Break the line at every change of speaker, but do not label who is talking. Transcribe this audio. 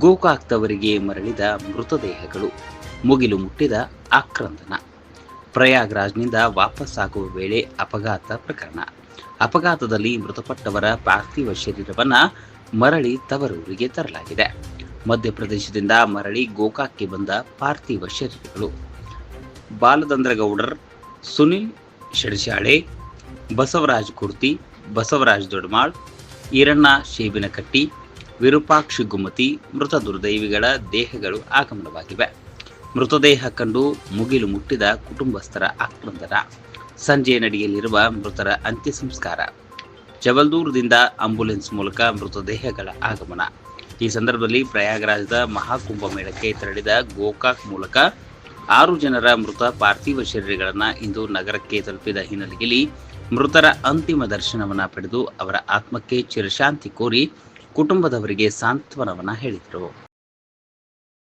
ಗೋಕಾಕ್ದವರಿಗೆ ಮರಳಿದ ಮೃತದೇಹಗಳು, ಮುಗಿಲು ಮುಟ್ಟಿದ ಆಕ್ರಂದನ. ಪ್ರಯಾಗ್ರಾಜ್ನಿಂದ ವಾಪಸ್ಸಾಗುವ ವೇಳೆ ಅಪಘಾತ ಪ್ರಕರಣ. ಅಪಘಾತದಲ್ಲಿ ಮೃತಪಟ್ಟವರ ಪಾರ್ಥಿವ ಶರೀರವನ್ನ ಮರಳಿ ತವರೂರಿಗೆ ತರಲಾಗಿದೆ. ಮಧ್ಯಪ್ರದೇಶದಿಂದ ಮರಳಿ ಗೋಕಾಕ್ಗೆ ಬಂದ ಪಾರ್ಥಿವ ಶರೀರಗಳು ಬಾಲದಂದ್ರಗೌಡರ್, ಸುನಿಲ್ ಶೆಡಶಾಳೆ, ಬಸವರಾಜ್ ಕುರ್ತಿ, ಬಸವರಾಜ್ ದೊಡ್ಮಾಳ್, ಈರಣ್ಣ ಶೇಬಿನಕಟ್ಟಿ, ವಿರೂಪಾಕ್ಷ ಗುಮ್ಮತಿ ಮೃತ ದುರ್ದೈವಿಗಳ ದೇಹಗಳು ಆಗಮನವಾಗಿವೆ. ಮೃತದೇಹ ಕಂಡು ಮುಗಿಲು ಮುಟ್ಟಿದ ಕುಟುಂಬಸ್ಥರ ಆಕ್ರಂದನ. ಸಂಜೆ ನಡೆಯಲಿರುವ ಮೃತರ ಅಂತ್ಯ ಸಂಸ್ಕಾರ. ಜಬಲ್ದೂರ್ದಿಂದ ಆಂಬ್ಯುಲೆನ್ಸ್ ಮೂಲಕ ಮೃತದೇಹಗಳ ಆಗಮನ. ಈ ಸಂದರ್ಭದಲ್ಲಿ ಪ್ರಯಾಗರಾಜದ ಮಹಾಕುಂಭಮೇಳಕ್ಕೆ ತೆರಳಿದ ಗೋಕಾಕ್ ಮೂಲಕ 6 ಜನರ ಮೃತ ಪಾರ್ಥಿವ ಶರೀರಗಳನ್ನು ಇಂದು ನಗರಕ್ಕೆ ತಲುಪಿದ ಹಿನ್ನೆಲೆಯಲ್ಲಿ ಮೃತರ ಅಂತಿಮ ದರ್ಶನವನ್ನ ಪಡೆದು ಅವರ ಆತ್ಮಕ್ಕೆ ಚಿರಶಾಂತಿ ಕೋರಿ ಕುಟುಂಬದವರಿಗೆ ಸಾಂತ್ವನವನ್ನ ಹೇಳಿದರು.